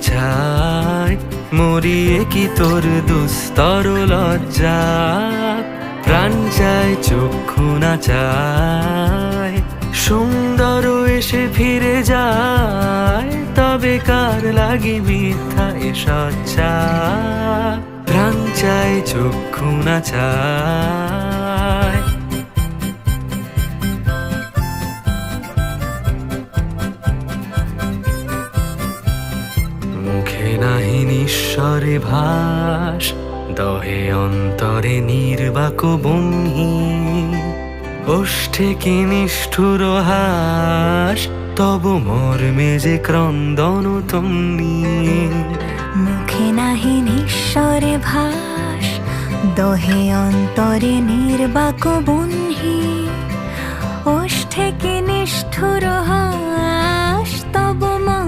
ছায় মরিয়ে কি তোর দুস্তর লজ্জা প্রাণ চায় চক্ষু না চায় সুন্দর এসে ফিরে যায় তবে কার লাগি মিথ্যা এ সজ্জা প্রাণ চায় চক্ষু না চায় মুখে নাহি নিঃস্বরে ভাস দহে অন্তরে নির্বাক বহ্নি ওষ্ঠে কি নিষ্ঠুর হাস তব মর্মে যে ক্রন্দন তম্নি মুখে নাহি নিঃস্বরে ভাস দহে অন্তরে নির্বাক বহ্নি ওষ্ঠে কি নিষ্ঠুর হাস